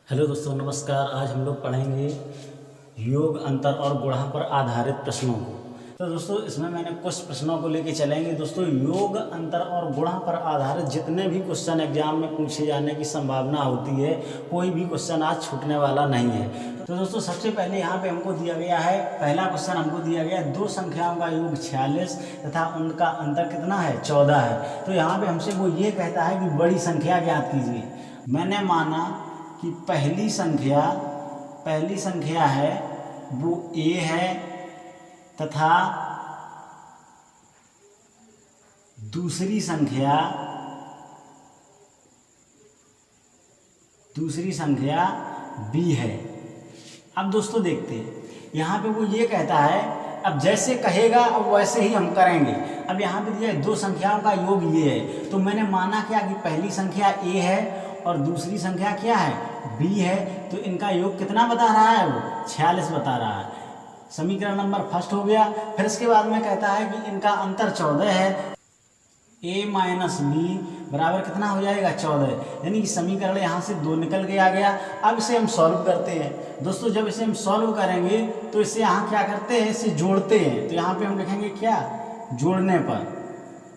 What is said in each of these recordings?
Hello दोस्तों, नमस्कार। आज हम लोग पढ़ेंगे योग, अंतर और गुणा पर आधारित प्रश्नों को। तो दोस्तों, इसमें मैंने कुछ प्रश्नों को लेके चलेंगे। दोस्तों, योग, अंतर और गुणा पर आधारित जितने भी क्वेश्चन एग्जाम में पूछे जाने की संभावना होती है, कोई भी क्वेश्चन आज छूटने वाला नहीं है। तो दोस्तों, सबसे पहले यहाँ पे हमको दिया गया है, पहला क्वेश्चन हमको दिया गया है, दो संख्याओं का योग 46 तथा उनका अंतर कितना है, 14 है। तो यहाँ पे हमसे वो ये कहता है कि बड़ी संख्या ज्ञात कीजिए। मैंने माना कि पहली संख्या है वो a है तथा दूसरी संख्या b है। अब दोस्तों देखते हैं, यहाँ पे वो ये कहता है, अब जैसे कहेगा अब वैसे ही हम करेंगे। अब यहाँ पे दिया है दो संख्याओं का योग ये है, तो मैंने माना क्या कि पहली संख्या a है और दूसरी संख्या क्या है, b है। तो इनका योग कितना बता रहा है, वो 46 बता रहा है। समीकरण नंबर फर्स्ट हो गया। फिर इसके बाद में कहता है कि इनका अंतर 14 है, a माइनस बी बराबर कितना हो जाएगा, 14। यानी कि समीकरण यहाँ से 2 निकल के आ गया। अब इसे हम सॉल्व करते हैं। दोस्तों, जब इसे हम सॉल्व करेंगे तो इसे यहाँ क्या करते हैं, इसे जोड़ते हैं। तो यहाँ पे हम लिखेंगे क्या, जोड़ने पर।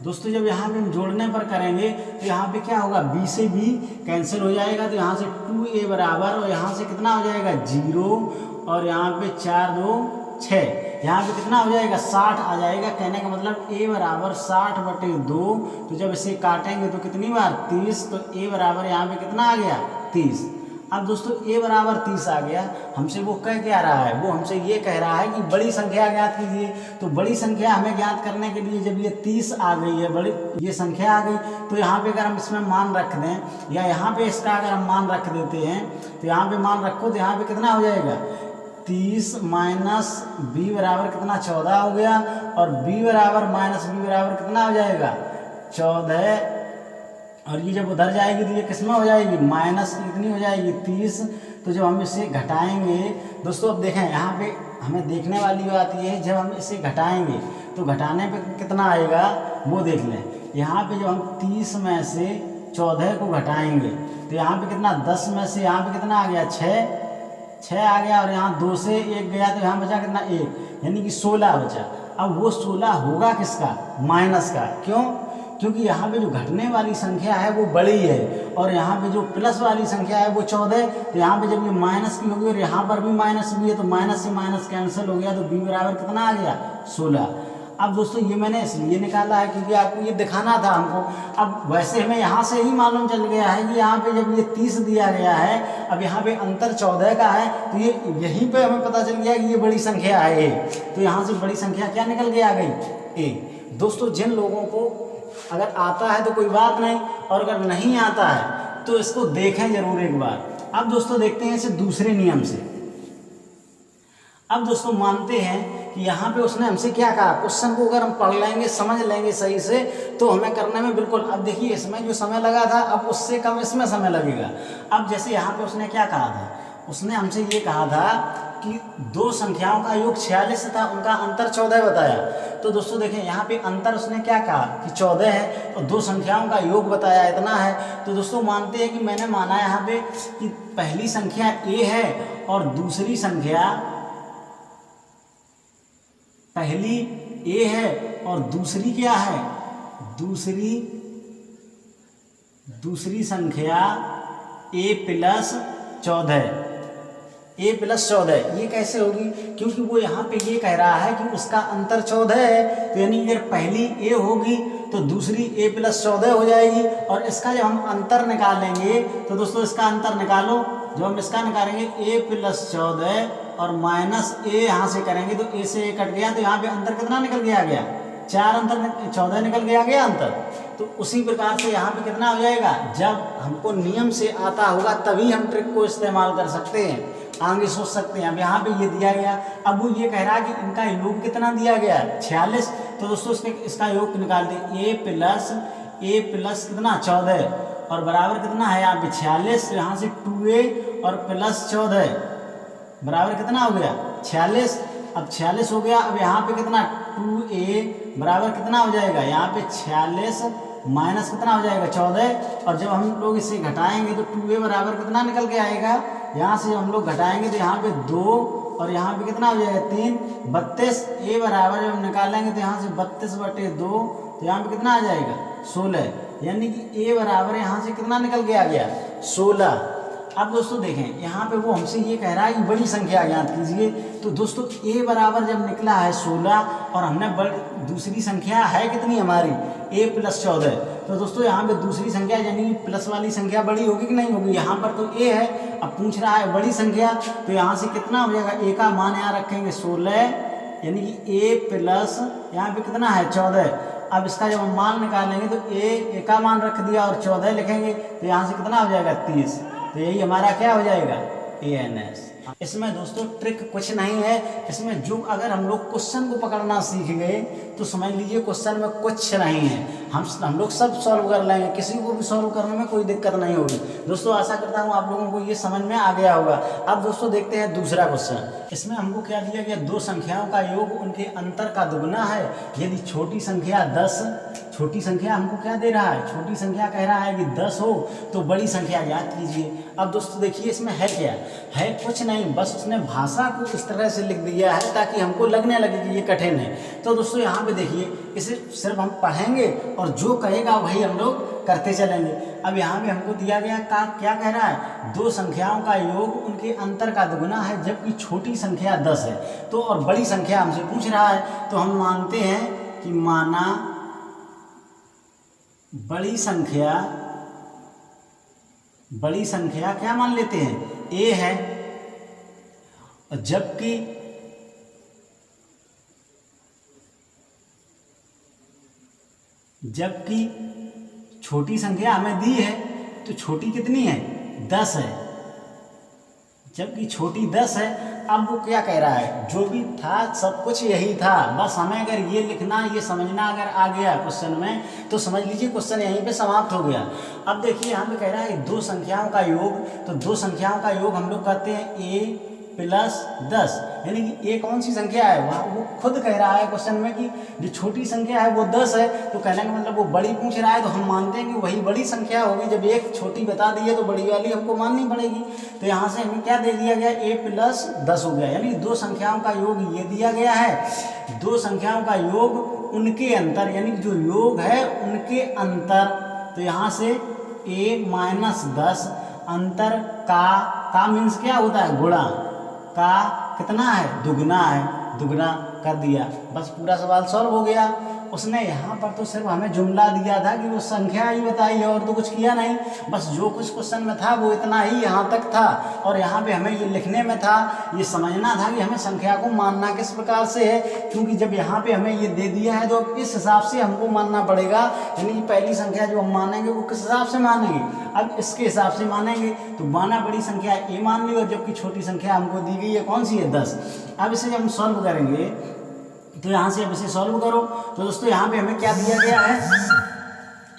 दोस्तों, जब यहाँ पे हम जोड़ने पर करेंगे तो यहाँ पे क्या होगा, b से b कैंसिल हो जाएगा। तो यहाँ से 2a बराबर, और यहाँ से कितना हो जाएगा, 0, और यहाँ पे 4 2 6, यहाँ पे कितना हो जाएगा, 60 आ जाएगा। कहने का मतलब a बराबर 60/2। तो जब इसे काटेंगे तो कितनी बार, 30। तो a बराबर यहाँ पे कितना आ गया, 30। अब दोस्तों, a बराबर 30 आ गया। हमसे वो कह क्या रहा है, वो हमसे ये कह रहा है कि बड़ी संख्या ज्ञात कीजिए। तो बड़ी संख्या हमें ज्ञात करने के लिए जब ये 30 आ गई है, बड़ी ये संख्या आ गई, तो यहाँ पे अगर हम इसमें मान रख दें, या यहाँ पे इसका अगर हम मान रख देते हैं, तो यहाँ पे मान रखो तो यहाँ पे कितना हो जाएगा, 30 माइनस b बराबर कितना, 14 हो गया। और b बराबर माइनस b बराबर कितना हो जाएगा, 14। और ये जब उधर जाएगी तो ये किसमें हो जाएगी, माइनस कितनी हो जाएगी, 30। तो जब हम इसे घटाएंगे, दोस्तों अब देखें, यहाँ पे हमें देखने वाली बात ये है, जब हम इसे घटाएंगे तो घटाने पे कितना आएगा वो देख लें। यहाँ पे जब हम 30 में से 14 को घटाएंगे तो यहाँ पे कितना, 10 में से यहाँ पे कितना आ गया, 6 आ गया। और यहाँ 2 से 1 गया तो यहाँ बचा कितना, 1, यानी कि 16 बचा। अब वो 16 होगा किसका, माइनस का। क्यों, क्योंकि यहाँ पे जो घटने वाली संख्या है वो बड़ी है, और यहाँ पे जो प्लस वाली संख्या है वो 14। तो यहाँ पे जब ये माइनस की होगी और यहाँ पर भी माइनस भी है, तो माइनस से माइनस कैंसिल हो गया। तो b बराबर कितना आ गया, 16। अब दोस्तों, ये मैंने इसलिए निकाला है क्योंकि आपको ये दिखाना था हमको। अब वैसे हमें यहाँ से ही मालूम चल गया है कि यहाँ पे जब ये 30 दिया गया है, अब यहाँ पे अंतर 14 का है, तो ये यहीं पे हमें पता चल गया कि ये बड़ी संख्या है a। तो यहाँ से बड़ी संख्या क्या निकल के आ गई, a। दोस्तों, जिन लोगों को अगर आता है तो कोई बात नहीं, और अगर नहीं आता है तो इसको देखें जरूर एक बार। अब दोस्तों देखते हैं इसे दूसरे नियम से। अब दोस्तों मानते हैं कि यहाँ पे उसने हमसे क्या कहा, क्वेश्चन को अगर हम पढ़ लेंगे, समझ लेंगे सही से, तो हमें करने में बिल्कुल, अब देखिए इसमें जो समय लगा था अब उससे कम इसमें समय लगेगा। अब जैसे यहाँ पे उसने क्या कहा था, उसने हमसे ये कहा था कि दो संख्याओं का योग 46 था, उनका अंतर 14 बताया। तो दोस्तों देखें, यहाँ पे अंतर उसने क्या कहा कि 14 है, और दो संख्याओं का योग बताया इतना है। तो दोस्तों मानते हैं कि मैंने माना यहाँ पे कि पहली संख्या a है और दूसरी संख्या, पहली a है और दूसरी क्या है, दूसरी संख्या a प्लस 14। ये कैसे होगी, क्योंकि वो यहाँ पे ये कह रहा है कि उसका अंतर 14 है। तो यानी अगर पहली a होगी तो दूसरी a प्लस 14 हो जाएगी। और इसका जब हम अंतर निकालेंगे तो दोस्तों इसका अंतर निकालो, जब हम इसका निकालेंगे a प्लस 14 और माइनस a यहाँ से करेंगे तो a से a कट गया, तो यहाँ पे अंतर कितना निकल के आ गया, 4 अंतर 14 निकल के आ गया अंतर। तो उसी प्रकार से यहाँ पे कितना हो जाएगा, जब हमको नियम से आता होगा तभी हम ट्रिक को इस्तेमाल कर सकते हैं, आगे सोच सकते हैं। अब यहाँ पे ये दिया गया, अब वो ये कह रहा है कि इनका योग कितना दिया गया है, 46। तो दोस्तों इसका योग निकाल दे, a प्लस कितना, 14, और बराबर कितना है यहाँ पे 46। यहाँ से 2a और प्लस 14 बराबर कितना हो गया, 46। अब 46 हो गया। अब यहाँ पे कितना, 2a बराबर कितना हो जाएगा, यहाँ पे 46 माइनस कितना हो जाएगा 14, और जब हम लोग इसे घटाएंगे तो 2a बराबर कितना निकल के आएगा यहाँ से हम लोग घटाएंगे तो यहाँ पे 2 और यहाँ पे कितना हो जाएगा 3, 32। ए बराबर जब निकालेंगे तो यहाँ से 32/2 तो यहाँ पे कितना आ जाएगा 16, यानी कि ए बराबर यहाँ से कितना निकल के आ गया 16। अब दोस्तों देखें यहाँ पे वो हमसे ये कह रहा है कि बड़ी संख्या ज्ञात कीजिए। तो दोस्तों ए बराबर जब निकला है 16 और हमने दूसरी संख्या है कितनी हमारी a + 14, तो दोस्तों यहाँ पे दूसरी संख्या यानी कि प्लस वाली संख्या बड़ी होगी कि नहीं होगी। यहाँ पर तो a है, अब पूछ रहा है बड़ी संख्या, तो यहाँ से कितना हो जाएगा a का मान यहाँ रखेंगे 16, यानी कि a+ यहाँ पे कितना है 14। अब इसका जब हम मान निकालेंगे तो a का मान रख दिया और 14 लिखेंगे तो यहाँ से कितना हो जाएगा 30, तो यही हमारा क्या हो जाएगा ANS। इसमें दोस्तों ट्रिक कुछ नहीं है, इसमें जो अगर हम लोग क्वेश्चन को पकड़ना सीख गए तो समझ लीजिए क्वेश्चन में कुछ नहीं है, हम लोग सब सॉल्व कर लेंगे, किसी को भी सॉल्व करने में कोई दिक्कत नहीं होगी। दोस्तों आशा करता हूँ आप लोगों को ये समझ में आ गया होगा। अब दोस्तों देखते हैं दूसरा क्वेश्चन। इसमें हमको क्या दिया गया, 2 संख्याओं का योग उनके अंतर का दुगना है यदि छोटी संख्या 10, छोटी संख्या हमको क्या दे रहा है, छोटी संख्या कह रहा है कि 10 हो तो बड़ी संख्या ज्ञात कीजिए। अब दोस्तों देखिए इसमें है क्या, है कुछ नहीं, बस उसने भाषा को इस तरह से लिख दिया है ताकि हमको लगने लगे कि ये कठिन है। तो दोस्तों यहाँ पे देखिए इसे सिर्फ हम पढ़ेंगे और जो कहेगा वही हम लोग करते चलेंगे। अब यहाँ पे हमको दिया गया क्या कह रहा है, 2 संख्याओं का योग उनके अंतर का दुगना है जबकि छोटी संख्या 10 है। तो और बड़ी संख्या हमसे पूछ रहा है, तो हम मानते हैं कि माना बड़ी संख्या क्या मान लेते हैं a है, और जबकि छोटी संख्या हमें दी है तो छोटी कितनी है 10 है, जबकि छोटी 10 है। अब वो क्या कह रहा है, जो भी था सब कुछ यही था, बस हमें अगर ये लिखना ये समझना अगर आ गया क्वेश्चन में तो समझ लीजिए क्वेश्चन यहीं पे समाप्त हो गया। अब देखिए यहाँ पे कह रहा है 2 संख्याओं का योग, तो 2 संख्याओं का योग हम लोग करते हैं a + 10, यानी कि a कौन सी संख्या है, वहाँ वो खुद कह रहा है क्वेश्चन में कि जो छोटी संख्या है वो 10 है, तो कहने का मतलब वो बड़ी पूछ रहा है तो हम मानते हैं कि वही बड़ी संख्या होगी। जब एक छोटी बता दी है तो बड़ी वाली हमको माननी पड़ेगी। तो यहाँ से हमें क्या दे दिया गया, a + 10 हो गया, यानी 2 संख्याओं का योग ये दिया गया है, 2 संख्याओं का योग उनके अंतर, यानी जो योग है उनके अंतर, तो यहाँ से a - 10 अंतर का मीन्स क्या होता है गुणा, का कितना है दुगना है, दुगना कर दिया, बस पूरा सवाल सॉल्व हो गया। उसने यहाँ पर तो सिर्फ हमें जुमला दिया था कि वो संख्या ही बताई है और तो कुछ किया नहीं, बस जो कुछ क्वेश्चन में था वो इतना ही यहाँ तक था। और यहाँ पे हमें ये लिखने में था, ये समझना था कि हमें संख्या को मानना किस प्रकार से है, क्योंकि जब यहाँ पे हमें ये दे दिया है तो इस हिसाब से हमको मानना पड़ेगा, यानी कि पहली संख्या जो हम मानेंगे वो किस हिसाब से मानेंगे, अब इसके हिसाब से मानेंगे। तो माना बड़ी संख्या ए मान ली और जबकि छोटी संख्या हमको दी गई है कौन सी है 10। अब इसे जब हम सॉल्व करेंगे तो यहाँ से अब इसे सॉल्व करो, तो दोस्तों यहाँ पे हमें क्या दिया गया है,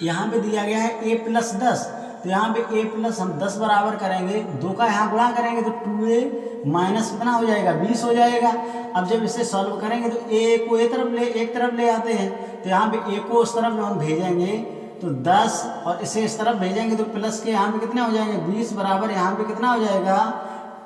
यहाँ पे दिया गया है a + 10, तो यहाँ पे a+ हम 10 बराबर करेंगे, 2 का यहाँ गुणा करेंगे तो 2a - कितना हो जाएगा 20 हो जाएगा। अब जब इसे सॉल्व करेंगे तो a को एक तरफ ले आते हैं, तो यहाँ पे a को उस तरफ जब हम भेजेंगे तो 10 और इसे इस तरफ भेजेंगे तो प्लस के यहाँ पे कितने हो जाएंगे 20 बराबर यहाँ पे कितना हो जाएगा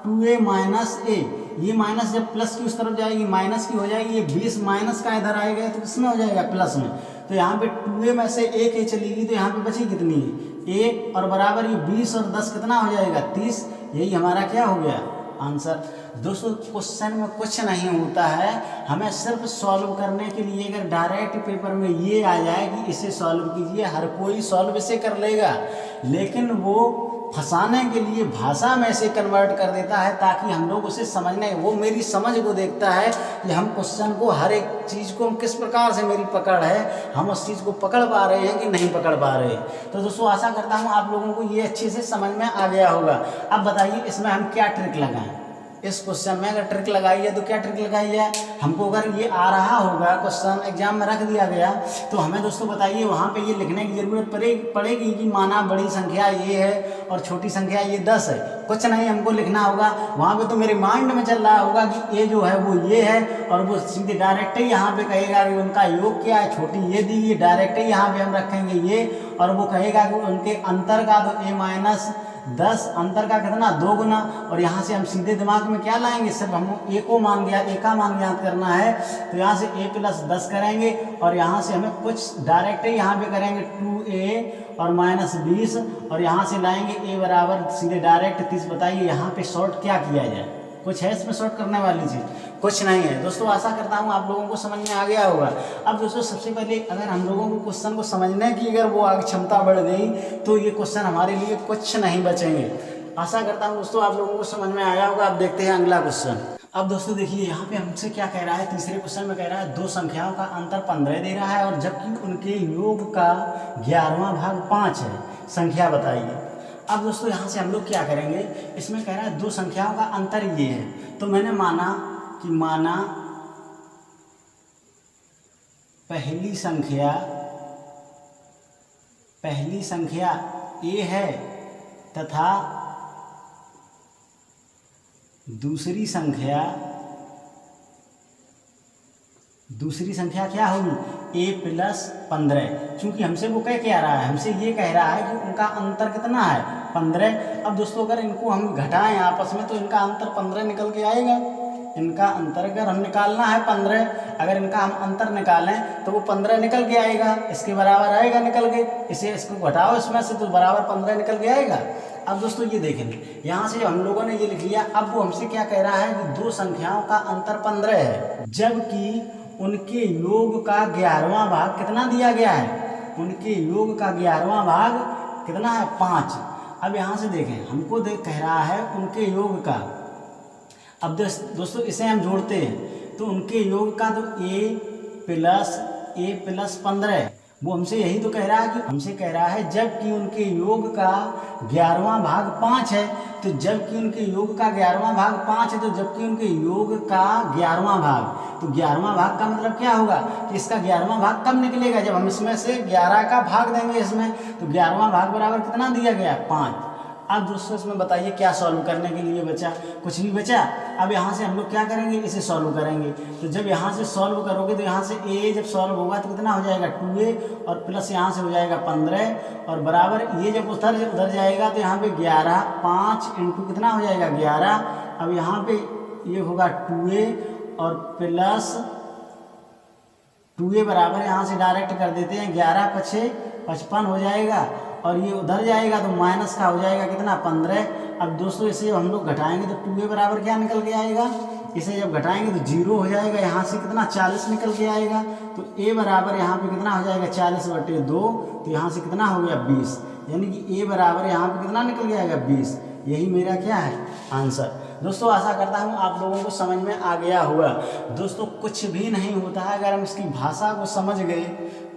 2a - a। ये माइनस जब प्लस की उस तरफ जाएगी माइनस की हो जाएगी, ये 20 माइनस का इधर आएगा तो किसमें हो जाएगा प्लस में। तो यहाँ पे 2a में से a चलेगी तो यहाँ पे बची कितनी है a और बराबर ये 20 और 10 कितना हो जाएगा 30। यही हमारा क्या हो गया आंसर। दोस्तों क्वेश्चन में कुछ नहीं होता है, हमें सिर्फ सॉल्व करने के लिए अगर डायरेक्ट पेपर में ये आ जाए कि इसे सॉल्व कीजिए, हर कोई सॉल्व इसे कर लेगा, लेकिन वो फंसाने के लिए भाषा में इसे कन्वर्ट कर देता है ताकि हम लोग उसे समझने, वो मेरी समझ को देखता है कि हम क्वेश्चन को हर एक चीज़ को किस प्रकार से मेरी पकड़ है, हम उस चीज़ को पकड़ पा रहे हैं कि नहीं पकड़ पा रहे हैं। तो दोस्तों आशा करता हूँ आप लोगों को ये अच्छे से समझ में आ गया होगा। अब बताइए इसमें हम क्या ट्रिक लगाएं, इस क्वेश्चन में अगर ट्रिक लगाई है तो क्या ट्रिक लगाई है, हमको अगर ये आ रहा होगा क्वेश्चन एग्जाम में रख दिया गया तो हमें दोस्तों बताइए वहाँ पे ये लिखने की ज़रूरत पड़ेगी कि माना बड़ी संख्या ये है और छोटी संख्या ये 10 है, कुछ नहीं हमको लिखना होगा। वहाँ पे तो मेरे माइंड में चल रहा होगा कि ये जो है वो ये है और वो सीधे डायरेक्ट ही यहाँ पे कहेगा कि उनका योग क्या है, छोटी ये दी, ये डायरेक्ट ही यहाँ पे हम रखेंगे ये, और वो कहेगा कि उनके अंतर का तो a 10 अंतर का कितना 2 गुना, और यहाँ से हम सीधे दिमाग में क्या लाएंगे, सिर्फ हम ए को मान गया, ए का मान ज्ञात करना है, तो यहाँ से a + 10 करेंगे और यहाँ से हमें कुछ डायरेक्ट यहाँ पे करेंगे 2a और -20 और यहाँ से लाएंगे a बराबर सीधे डायरेक्ट 30। बताइए यहाँ पे शॉर्ट क्या किया जाए, कुछ है इसमें शॉर्ट करने वाली चीज़? कुछ नहीं है। दोस्तों आशा करता हूँ आप लोगों को समझ में आ गया होगा। अब दोस्तों सबसे पहले अगर हम लोगों को क्वेश्चन को समझने की अगर वो आगे क्षमता बढ़ गई तो ये क्वेश्चन हमारे लिए कुछ नहीं बचेंगे। आशा करता हूँ दोस्तों आप लोगों को समझ में आया होगा। अब देखते हैं अगला क्वेश्चन। अब दोस्तों देखिए यहाँ पे हमसे क्या कह रहा है, तीसरे क्वेश्चन में कह रहा है दो संख्याओं का अंतर 15 दे रहा है और जबकि उनके योग का 11वां भाग 5 है, संख्या बताइए। अब दोस्तों यहाँ से हम लोग क्या करेंगे, इसमें कह रहा है दो संख्याओं का अंतर ये है, तो मैंने माना पहली संख्या a है तथा दूसरी संख्या क्या होगी, a + 15। चूंकि हमसे वो कह क्या रहा है, हमसे ये कह रहा है कि उनका अंतर कितना है, 15। अब दोस्तों अगर इनको हम घटाएं आपस में तो इनका अंतर 15 निकल के आएगा। इनका अंतर अगर हम निकालना है 15, अगर इनका हम अंतर निकालें तो वो 15 निकल के आएगा, इसके बराबर आएगा निकल के। इसको घटाओ इसमें से तो बराबर 15 निकल के आएगा। अब दोस्तों ये देखें, यहाँ से हम लोगों ने ये लिख लिया। अब वो हमसे क्या कह रहा है कि दो संख्याओं का अंतर 15 है जबकि उनके योग का 11वां भाग कितना दिया गया है, उनके योग का 11वां भाग कितना है, 5। अब यहाँ से देखें, हमको कह रहा है उनके योग का। अब दोस्तों इसे हम जोड़ते हैं तो उनके योग का तो a + 15, वो हमसे यही तो कह रहा है कि हमसे कह रहा है जबकि उनके योग का 11वां भाग 5 है, तो जबकि उनके योग का 11वां भाग 5 है, तो जबकि उनके योग का 11वां भाग, तो 11वां भाग का मतलब क्या होगा कि इसका 11वां भाग कब निकलेगा, जब हम इसमें से 11 का भाग देंगे इसमें, तो 11वां भाग बराबर कितना दिया गया, 5। अब दोस्तों इसमें बताइए क्या सॉल्व करने के लिए बचा, कुछ भी बचा। अब यहाँ से हम लोग क्या करेंगे, इसे सॉल्व करेंगे। तो जब यहाँ से सॉल्व करोगे तो यहाँ से a जब सॉल्व होगा तो कितना हो जाएगा, 2a और प्लस यहाँ से हो जाएगा 15 और बराबर ये जब उधर जाएगा तो यहाँ पे 11, 5 × कितना हो जाएगा 11। अब यहाँ पे ये होगा 2a और प्लस 2a बराबर यहाँ से डायरेक्ट कर देते हैं, 11 × 5 = 55 हो जाएगा और ये उधर जाएगा तो माइनस का हो जाएगा कितना, 15। अब दोस्तों इसे हम लोग घटाएंगे तो 2a बराबर क्या निकल के आएगा, इसे जब घटाएंगे तो 0 हो जाएगा, यहाँ से कितना 40 निकल के आएगा। तो a बराबर यहाँ पे कितना हो जाएगा 40/2, तो यहाँ से कितना हो गया 20, यानी कि a बराबर यहाँ पे कितना निकल के आएगा 20। यही मेरा क्या है आंसर। दोस्तों आशा करता हूँ आप लोगों को समझ में आ गया होगा। दोस्तों कुछ भी नहीं होता है अगर हम इसकी भाषा को समझ गए,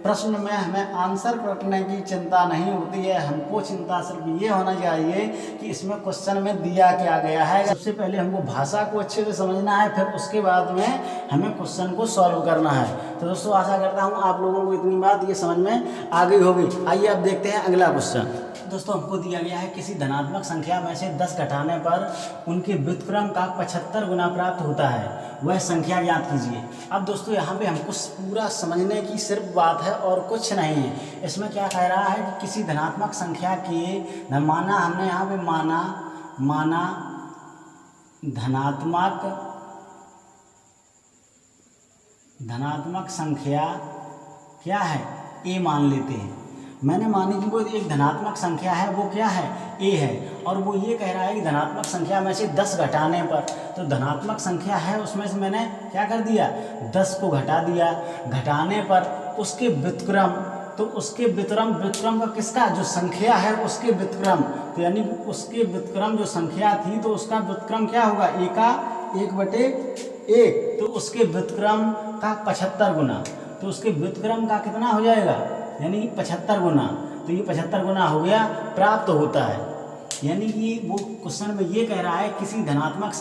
प्रश्न में हमें आंसर करने की चिंता नहीं होती है। हमको चिंता सिर्फ ये होना चाहिए कि इसमें क्वेश्चन में दिया क्या गया है। सबसे पहले हमको भाषा को अच्छे से समझना है, फिर उसके बाद में हमें क्वेश्चन को सॉल्व करना है। तो दोस्तों आशा करता हूँ आप लोगों को इतनी बात ये समझ में आ गई होगी। आइए अब देखते हैं अगला क्वेश्चन। दोस्तों हमको दिया गया है किसी धनात्मक संख्या में से 10 घटाने पर उनके व्युत्क्रम का 75 गुना प्राप्त होता है, वह संख्या ज्ञात कीजिए। अब दोस्तों यहाँ पे हमको पूरा समझने की सिर्फ बात है और कुछ नहीं है। इसमें क्या कह रहा है कि किसी धनात्मक संख्या के माना, हमने यहाँ पे माना धनात्मक संख्या क्या है, a मान लेते हैं। मैंने मानी कि वो एक धनात्मक संख्या है, वो क्या है, a है, और वो ये कह रहा है कि धनात्मक संख्या में से 10 घटाने पर, तो धनात्मक संख्या है उसमें से मैंने क्या कर दिया, 10 को घटा दिया। घटाने पर उसके व्युत्क्रम, तो उसके व्युत्क्रम का किसका, जो संख्या है उसके व्युत्क्रम, तो यानी उसके व्युत्क्रम जो संख्या थी तो उसका व्युत्क्रम क्या होगा, a का 1/1, तो उसके व्युत्क्रम का 75 गुना, तो उसके व्युत्क्रम का कितना हो जाएगा, यानी 75 गुना। तो ये 75 गुना हो गया, प्राप्त होता है। यानी कि वो क्वेश्चन में ये कह रहा है किसी धनात्मक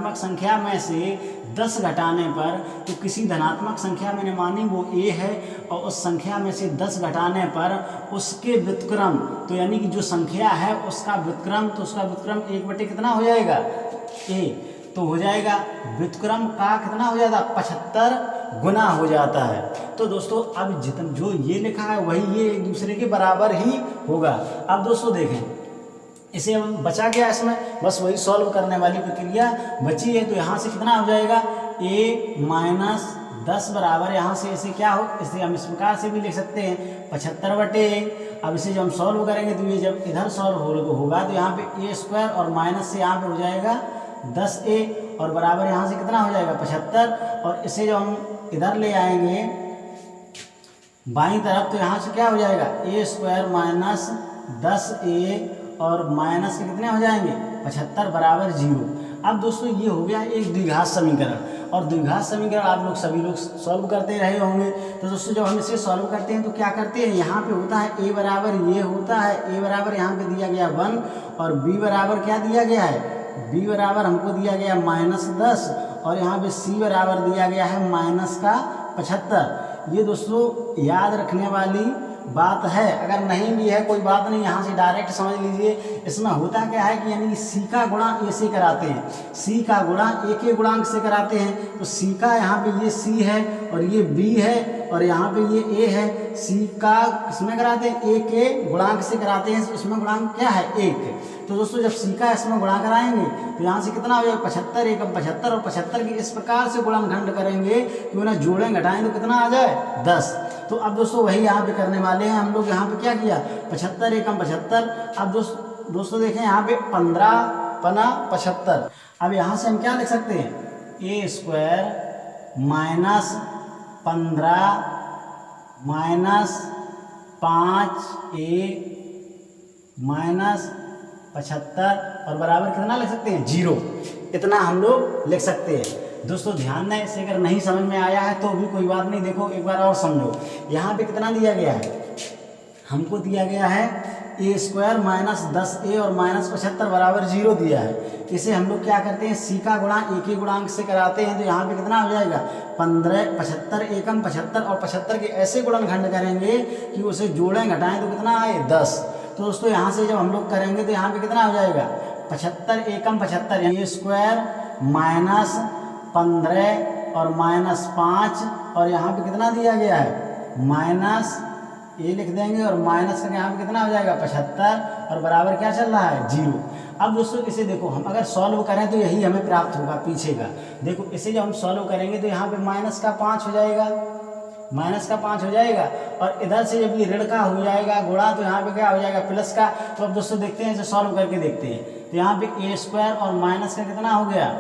संख्या में से 10 घटाने पर, तो किसी धनात्मक संख्या मैंने मानी वो a है, और उस संख्या में से 10 घटाने पर उसके व्युत्क्रम, तो यानी कि जो संख्या है उसका व्युत्क्रम, तो उसका व्युत्क्रम 1/, कितना हो जाएगा, a। तो हो जाएगा व्युत्क्रम का कितना हो जाता है 75 गुना हो जाता है। तो दोस्तों अब जितना जो ये लिखा है वही ये एक दूसरे के बराबर ही होगा। अब दोस्तों देखें इसे हम बचा गया, इसमें बस वही सॉल्व करने वाली प्रक्रिया बची है। तो यहाँ से कितना हो जाएगा a-10 बराबर यहाँ से इसे क्या हो, इसे हम इस प्रकार से भी लिख सकते हैं 75/। अब इसे जब हम सॉल्व करेंगे तो ये जब इधर सॉल्व होगा तो यहाँ पे a² और माइनस से यहाँ पे हो जाएगा 10a और बराबर यहाँ से कितना हो जाएगा 75। और इसे जब हम इधर ले आएंगे बाईं तरफ तो यहाँ से क्या हो जाएगा a² माइनस 10a और माइनस के कितने हो जाएंगे 75 बराबर 0। अब दोस्तों ये हो गया एक द्विघात समीकरण। और द्विघात समीकरण आप लोग सभी लोग सॉल्व करते रहे होंगे। तो दोस्तों जब हम इसे सॉल्व करते हैं तो क्या करते हैं, यहाँ पे होता है a बराबर ये होता है, a बराबर यहाँ पे दिया गया 1 और b बराबर क्या दिया गया है, b बराबर हमको दिया गया -10 और यहाँ पे c बराबर दिया गया है -75। ये दोस्तों याद रखने वाली बात है, अगर नहीं भी है कोई बात नहीं, यहाँ से डायरेक्ट समझ लीजिए। इसमें होता क्या है कि यानी सी का गुणा ए से कराते हैं, सी का गुणा ए के गुणांक से कराते हैं। तो सी का यहाँ पे ये सी है और ये बी है और यहाँ पे ये ए है। सी का किसमें कराते हैं, ए के गुणांक से कराते हैं, इसमें गुणांक क्या है 1। तो दोस्तों जब सी का इसमें गुणा कराएंगे तो यहाँ से कितना हो जाएगा 75, 1 75 और 75 की इस प्रकार से गुणनखंड करेंगे कि उन्हें जोड़ें घटाएं तो कितना आ जाए 10। तो अब दोस्तों वही यहाँ पे करने वाले हैं हम लोग। यहाँ पे क्या किया 75, 1 75। अब दोस्तों देखें यहाँ पे 15 पना 75। अब यहाँ से हम क्या लिख सकते हैं a² minus 15 minus 5a minus 75 और बराबर कितना लिख सकते हैं 0। इतना हम लोग लिख सकते हैं। दोस्तों ध्यान दें, इसे अगर नहीं समझ में आया है तो भी कोई बात नहीं, देखो एक बार और समझो। यहाँ पे कितना दिया गया है, हमको दिया गया है a² माइनस 10a और माइनस 75 बराबर 0 दिया है। इसे हम लोग क्या करते हैं सी का गुणा ए के गुणांक से कराते हैं। तो यहाँ पे कितना हो जाएगा 15 75 एकम 75 और 75 के ऐसे गुणनखंड करेंगे कि उसे जोड़ें घटाएं तो कितना आए 10। तो दोस्तों यहाँ से जब हम लोग करेंगे तो यहाँ पे कितना हो जाएगा 75 एकम 75 a² माइनस 15 और माइनस 5 और यहाँ पे कितना दिया गया है माइनस ए लिख देंगे और माइनस का यहाँ पे कितना हो जाएगा 75 और बराबर क्या चल रहा है 0। अब दोस्तों इसे देखो हम अगर सॉल्व करें तो यही हमें प्राप्त होगा पीछे का। देखो इसे जब हम सॉल्व करेंगे तो यहाँ पे माइनस का 5 हो जाएगा, माइनस का 5 हो जाएगा और इधर से जब ये ऋण का हो जाएगा गुणा तो यहाँ पे क्या हो जाएगा प्लस का। तो अब दोस्तों देखते हैं इसे सॉल्व करके देखते हैं। तो यहाँ पे a² और माइनस का कितना हो गया,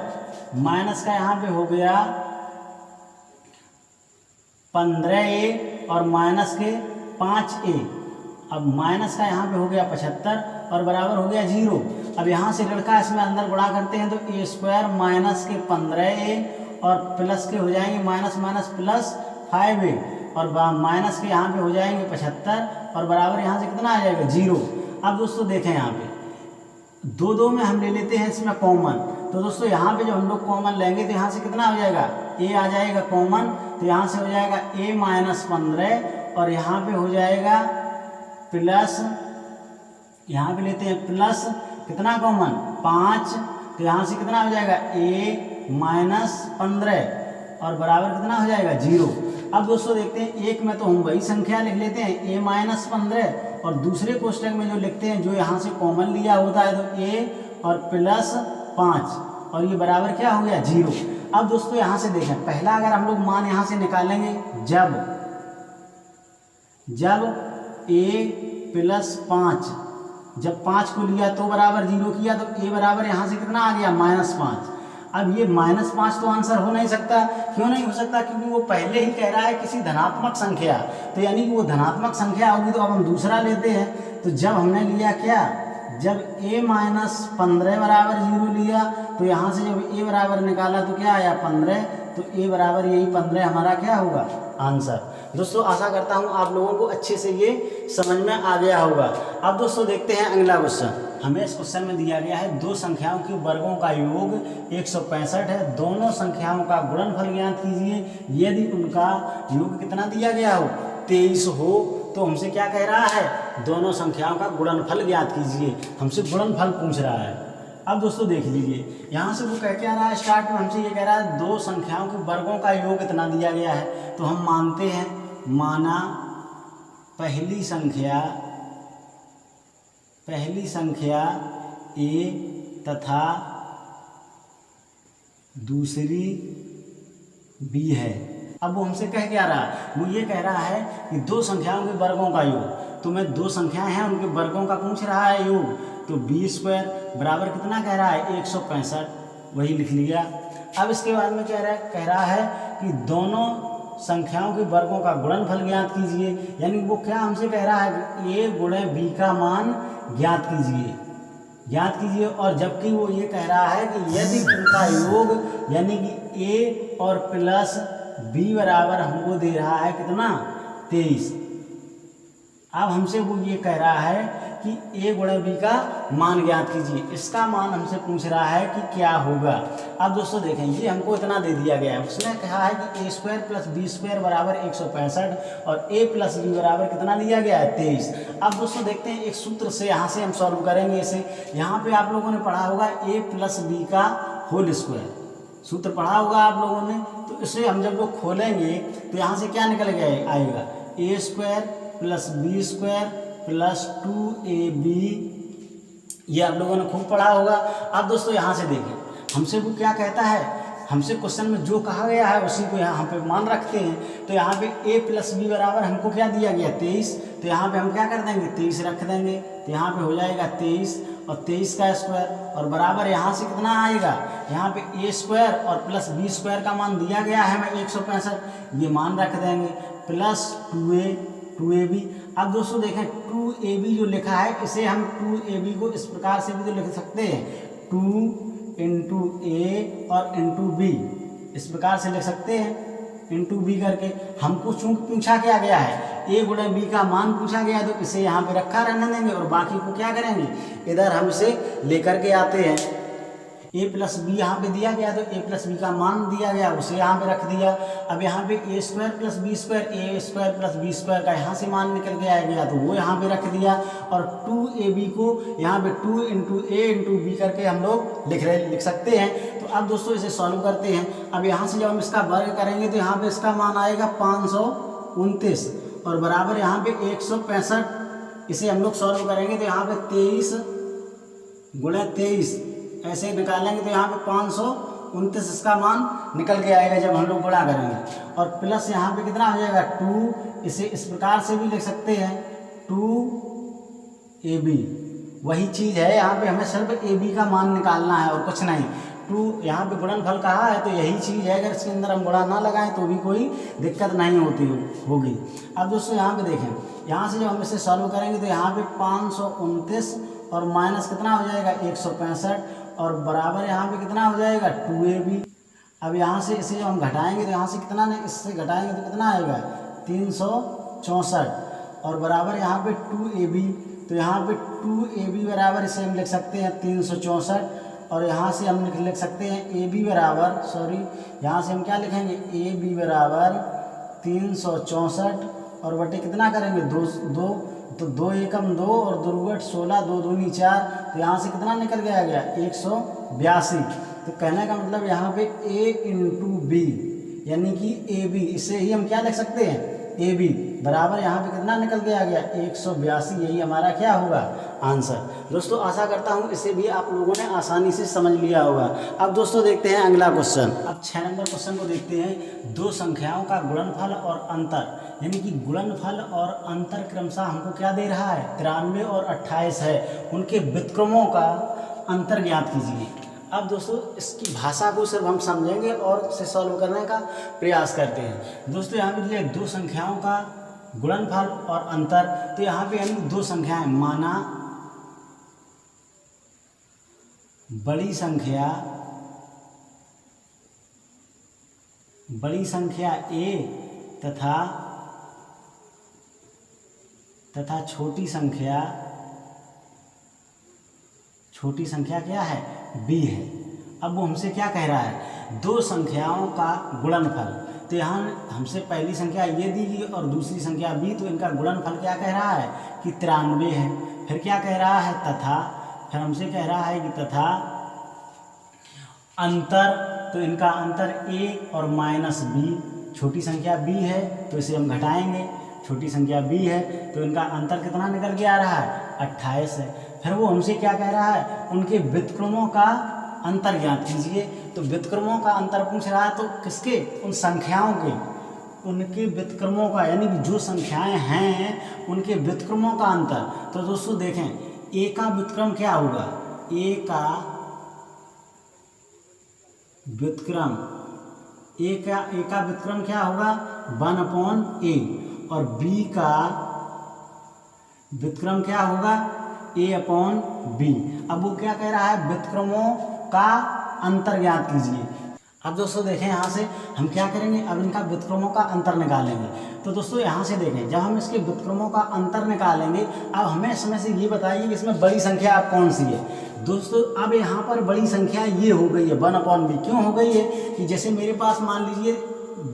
माइनस का यहाँ पे हो गया 15a और माइनस के 5a। अब माइनस का यहाँ पे हो गया 75 और बराबर हो गया 0। अब यहाँ से ऋण का इसमें अंदर गुणा करते हैं तो a² माइनस के 15a और प्लस के हो जाएंगे माइनस माइनस प्लस 5a और माइनस के यहाँ पे हो जाएंगे 75 और बराबर यहाँ से कितना आ जाएगा 0। अब दोस्तों देखें यहाँ पे 2 में हम ले लेते हैं इसमें कॉमन। तो दोस्तों यहाँ पे जब हम लोग कॉमन लेंगे तो यहाँ से कितना हो जाएगा a आ जाएगा कॉमन। तो यहाँ से हो जाएगा a माइनस 15 और यहाँ पे हो जाएगा प्लस, यहाँ पे लेते हैं प्लस कितना कॉमन 5। तो यहाँ से कितना हो जाएगा a माइनस 15 और बराबर कितना हो जाएगा 0। अब दोस्तों देखते हैं एक में तो हम वही संख्या लिख लेते हैं a माइनस 15 और दूसरे कोष्टक में जो लिखते हैं जो यहाँ से कॉमन लिया होता है तो a और प्लस 5 और ये बराबर क्या हो गया 0। अब दोस्तों यहाँ से देखें पहला अगर हम लोग मान यहाँ से निकालेंगे जब a प्लस 5, जब 5 को लिया तो बराबर 0 किया तो a बराबर यहाँ से कितना आ गया -5। अब ये -5 तो आंसर हो नहीं सकता। क्यों नहीं हो सकता, क्योंकि वो पहले ही कह रहा है किसी धनात्मक संख्या, तो यानी कि वो धनात्मक संख्या होगी। तो अब हम दूसरा लेते हैं। तो जब हमने लिया क्या, जब a माइनस 15 बराबर 0 लिया तो यहाँ से जब a बराबर निकाला तो क्या आया 15। तो a बराबर यही 15 हमारा क्या होगा आंसर। दोस्तों आशा करता हूँ आप लोगों को अच्छे से ये समझ में आ गया होगा। अब दोस्तों देखते हैं अगला क्वेश्चन। हमें इस क्वेश्चन में दिया गया है 2 संख्याओं के वर्गों का योग 165 है। दोनों संख्याओं का गुणनफल ज्ञात कीजिए यदि उनका योग कितना दिया गया हो 23 हो। तो हमसे क्या कह रहा है, दोनों संख्याओं का गुणनफल ज्ञात कीजिए। हमसे गुणनफल पूछ रहा है। अब दोस्तों देख लीजिए, यहाँ से वो कह के आ रहा है, स्टार्ट में हमसे ये कह रहा है दो संख्याओं के वर्गों का योग इतना दिया गया है। तो हम मानते हैं, माना पहली संख्या ए तथा दूसरी बी है। अब वो हमसे कह के आ रहा है, वो ये कह रहा है कि दो संख्याओं के वर्गों का योग। तो मैं दो संख्याएं हैं उनके वर्गों का पूछ रहा है योग। तो बी स्क्वायर बराबर कितना कह रहा है, 165, वही लिख लिया। अब इसके बाद में कह रहा है कि दोनों संख्याओं के वर्गों का गुणनफल ज्ञात कीजिए। यानी वो क्या हमसे कह रहा है कि ए गुणे बी का मान ज्ञात कीजिए। और जबकि वो ये कह रहा है कि यदि उनका योग यानी कि ए और प्लस बी बराबर हमको दे रहा है कितना, 23। अब हमसे वो ये कह रहा है कि ए गुणे बी का मान ज्ञात कीजिए। इसका मान हमसे पूछ रहा है कि क्या होगा। अब दोस्तों देखें, ये हमको इतना दे दिया गया है। उसने कहा है कि ए स्क्वायर प्लस बी स्क्वायर बराबर 165 और ए प्लस बी बराबर कितना दिया गया है, 23। अब दोस्तों देखते हैं एक सूत्र से, यहाँ से हम सॉल्व करेंगे इसे। यहाँ पे आप लोगों ने पढ़ा होगा ए प्लस बी का होल स्क्वायर, सूत्र पढ़ा होगा आप लोगों ने। तो इसे हम जब लोग खोलेंगे तो यहाँ से क्या निकल गया आएगा, A square plus B square plus 2ab, ये आप लोगों ने खूब पढ़ा होगा। अब दोस्तों यहाँ से देखिए, हमसे वो क्या कहता है, हमसे क्वेश्चन में जो कहा गया है उसी को यहाँ पे मान रखते हैं। तो यहाँ पे a प्लस बी बराबर हमको क्या दिया गया, 23। तो यहाँ पे हम क्या कर देंगे, 23 रख देंगे। तो यहाँ पे हो जाएगा 23 और 23 का स्क्वायर और बराबर यहाँ से कितना आएगा, यहाँ पे a स्क्वायर और प्लस बी स्क्वायर का मान दिया गया है हमें 165, ये मान रख देंगे प्लस 2ab। अब दोस्तों देखें 2ab जो लिखा है इसे हम 2ab को इस प्रकार से भी तो लिख सकते हैं, 2 इंटू ए और इंटू बी, इस प्रकार से लिख सकते हैं इंटू बी करके। हमको चूंकि पूछा क्या गया है, ए गुणे बी का मान पूछा गया है, तो इसे यहाँ पे रखा रहने देंगे और बाकी को क्या करेंगे, इधर हम इसे लेकर के आते हैं। ए प्लस बी यहाँ पे दिया गया तो ए प्लस बी का मान दिया गया उसे यहाँ पे रख दिया। अब यहाँ पे ए स्क्वायर प्लस बी स्क्वायर, ए स्क्वायर प्लस बी स्क्वायर का यहाँ से मान निकल के आ गया तो वो यहाँ पे रख दिया और 2ab को यहाँ पे 2 इंटू ए इंटू बी करके हम लोग लिख सकते हैं। तो अब दोस्तों इसे सॉल्व करते हैं। अब यहाँ से जब हम इसका वर्ग करेंगे तो यहाँ पे इसका मान आएगा 529 और बराबर यहाँ पे 165। इसे हम लोग सॉल्व करेंगे तो यहाँ पे 23 गुणे 23 ऐसे निकालेंगे तो यहाँ पे 529 इसका मान निकल के आएगा जब हम लोग गुणा करेंगे। और प्लस यहाँ पे कितना हो जाएगा 2, इसे इस प्रकार से भी लिख सकते हैं 2ab। वही चीज़ है, यहाँ पे हमें सिर्फ ab का मान निकालना है और कुछ नहीं। 2 यहाँ पे गुणनफल कहा है तो यही चीज़ है, अगर इसके अंदर हम गुणा ना लगाएं तो भी कोई दिक्कत नहीं होगी। अब दोस्तों यहाँ पे देखें, यहाँ से जब हम इसे सॉल्व करेंगे तो यहाँ पे 529 और माइनस कितना हो जाएगा 165 और बराबर यहाँ पे कितना हो जाएगा 2ab। अब यहाँ से इसे जब हम घटाएंगे तो यहाँ से कितना नहीं, इससे घटाएंगे तो कितना आएगा 364 और बराबर यहाँ पे 2ab। तो यहाँ पे 2ab बराबर इसे हम लिख सकते हैं 364 और यहाँ से हम लिख सकते हैं ab बराबर, सॉरी यहाँ से हम क्या लिखेंगे, ab बराबर 364 और बटे कितना करेंगे 2 तो 2 एकम 2 और 2 गुट 16, 2 दूनी 4। तो यहाँ से कितना निकल के आ गया 182। तो कहने का मतलब यहाँ पे a इंटू बी यानी कि ab, इसे ही हम क्या लिख सकते हैं ab बराबर यहाँ पे कितना निकल के आ गया 182। यही हमारा क्या होगा आंसर। दोस्तों आशा करता हूँ इसे भी आप लोगों ने आसानी से समझ लिया होगा। अब दोस्तों देखते हैं अगला क्वेश्चन। अब 6 नंबर क्वेश्चन को देखते हैं। दो संख्याओं का गुणनफल और अंतर, यानी कि गुणनफल और अंतर क्रमशः हमको क्या दे रहा है 93 और 28 है, उनके व्युत्क्रमों का अंतर ज्ञात कीजिए। अब दोस्तों इसकी भाषा को सिर्फ हम समझेंगे और इसे सॉल्व करने का प्रयास करते हैं। दोस्तों यहाँ पे दो संख्याओं का गुणनफल और अंतर, तो यहाँ पे हम दो संख्याएं, माना बड़ी संख्या a तथा छोटी संख्या क्या है b है। अब वो हमसे क्या कह रहा है, दो संख्याओं का गुणनफल। तो यहाँ हमसे पहली संख्या ये दी गई और दूसरी संख्या b, तो इनका गुणनफल क्या कह रहा है कि 93 है। फिर क्या कह रहा है तथा, फिर हमसे कह रहा है कि तथा अंतर, तो इनका अंतर a और माइनस b, छोटी संख्या b है तो इसे हम घटाएंगे, छोटी संख्या b है तो इनका अंतर कितना निकल के आ रहा है 28 है। फिर वो हमसे क्या कह रहा है, उनके व्युत्क्रमों का अंतर ज्ञात कीजिए। तो व्युत्क्रमों का अंतर पूछ रहा है, तो किसके, उन संख्याओं के, उनके व्युत्क्रमों का, यानी कि जो संख्याएं हैं उनके व्युत्क्रमों का अंतर। तो दोस्तों देखें, a का व्युत्क्रम क्या होगा, a का व्युत्क्रम, a का व्युत्क्रम क्या होगा 1/a, और b का व्युत्क्रम क्या होगा a/b। अब वो क्या कह रहा है, व्युत्क्रमों का अंतर ज्ञात कीजिए। अब दोस्तों देखें, यहाँ से हम क्या करेंगे, अब इनका व्युत्क्रमों का अंतर निकालेंगे। तो दोस्तों यहाँ से देखें, जब हम इसके व्युत्क्रमों का अंतर निकालेंगे, अब हमें इसमें से ये बताइए कि इसमें बड़ी संख्या अब कौन सी है। दोस्तों अब यहाँ पर बड़ी संख्या ये हो गई है 1/b। क्यों हो गई है कि जैसे मेरे पास मान लीजिए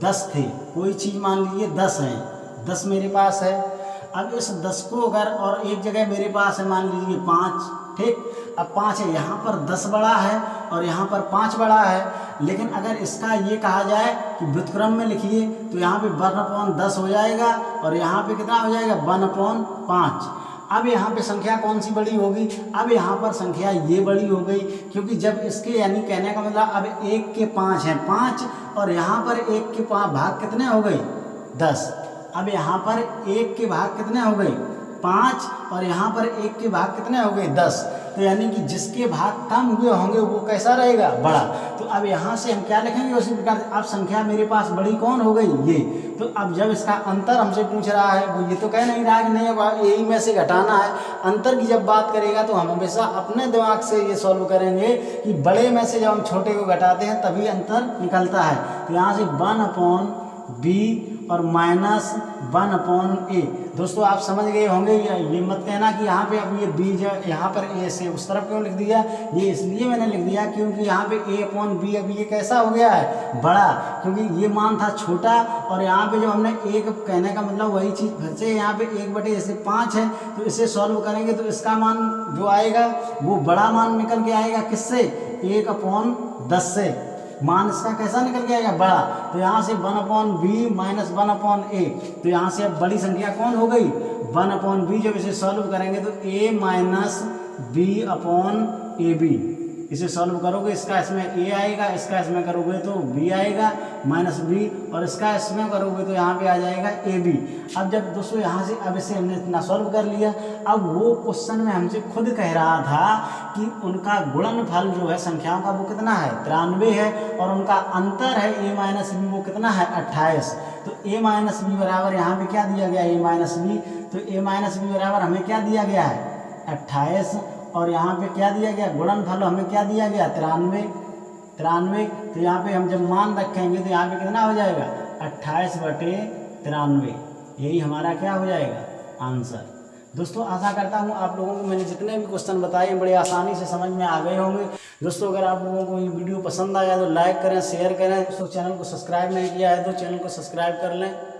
10 थे, कोई चीज़ मान लीजिए 10 है, 10 मेरे पास है। अब इस 10 को अगर, और एक जगह मेरे पास है मान लीजिए 5, ठीक, अब 5 है, यहाँ पर 10 बड़ा है और यहाँ पर 5 बड़ा है। लेकिन अगर इसका ये कहा जाए कि व्युत्क्रम में लिखिए, तो यहाँ पे 1/10 हो जाएगा और यहाँ पे कितना हो जाएगा 1/5। अब यहाँ पे संख्या कौन सी बड़ी होगी, अब यहाँ पर संख्या ये बड़ी हो गई, क्योंकि जब इसके, यानी कहने का मतलब अब 1 के 5 हैं 5, और यहाँ पर 1 के 5 भाग कितने हो गए 10। अब यहाँ पर 1 के भाग कितने हो गए 5, और यहाँ पर 1 के भाग कितने हो गए 10। तो यानी कि जिसके भाग कम हुए होंगे वो कैसा रहेगा, बड़ा। तो अब यहाँ से हम क्या लिखेंगे, उसी प्रकार से अब संख्या मेरे पास बड़ी कौन हो गई, ये। तो अब जब इसका अंतर हमसे पूछ रहा है, वो ये तो कह नहीं रहा कि नहीं अब यही में से घटाना है। अंतर की जब बात करेगा तो हम हमेशा अपने दिमाग से ये सॉल्व करेंगे कि बड़े में से जब हम छोटे को घटाते हैं तभी अंतर निकलता है। तो यहाँ से 1/b और -1/a। दोस्तों आप समझ गए होंगे, ये मत कहना कि यहाँ पे अब ये b जो यहाँ पर a से उस तरफ क्यों लिख दिया। ये इसलिए मैंने लिख दिया क्योंकि यहाँ पे a/b अब ये कैसा हो गया है, बड़ा, क्योंकि ये मान था छोटा। और यहाँ पे जो हमने एक, कहने का मतलब वही चीज़ फिर से, यहाँ पे 1/5 है, तो इसे सॉल्व करेंगे तो इसका मान जो आएगा वो बड़ा मान निकल के आएगा, किससे, 1/10 से। मान इसका कैसा निकल के आएगा, बड़ा। तो यहाँ से 1/b -1/a, तो यहाँ से अब बड़ी संख्या कौन हो गई 1/b। जब इसे सॉल्व करेंगे तो a -b/ab, इसे सॉल्व करोगे इसका इसमें a आएगा, इसका इसमें करोगे तो b आएगा -b, और इसका इसमें करोगे तो यहाँ पे आ जाएगा ab। अब जब दोस्तों यहाँ से, अब इसे हमने इतना सॉल्व कर लिया। अब वो क्वेश्चन में हमसे खुद कह रहा था कि उनका गुणनफल जो है संख्याओं का वो कितना है 93 है, और उनका अंतर है a-b, वो कितना है 28। तो a-b बराबर यहाँ पे क्या दिया गया है a-b, तो a-b बराबर हमें क्या दिया गया है 28, और यहाँ पे क्या दिया गया, गुणनफल हमें क्या दिया गया 93। तो यहाँ पे हम जब मान रखेंगे तो यहाँ पे कितना हो जाएगा 28/93, यही हमारा क्या हो जाएगा आंसर। दोस्तों आशा करता हूँ आप लोगों को मैंने जितने भी क्वेश्चन बताए बड़े आसानी से समझ में आ गए होंगे। दोस्तों अगर आप लोगों को ये वीडियो पसंद आया तो लाइक करें, शेयर करें। दोस्तों चैनल को सब्सक्राइब नहीं किया है तो चैनल को सब्सक्राइब कर लें।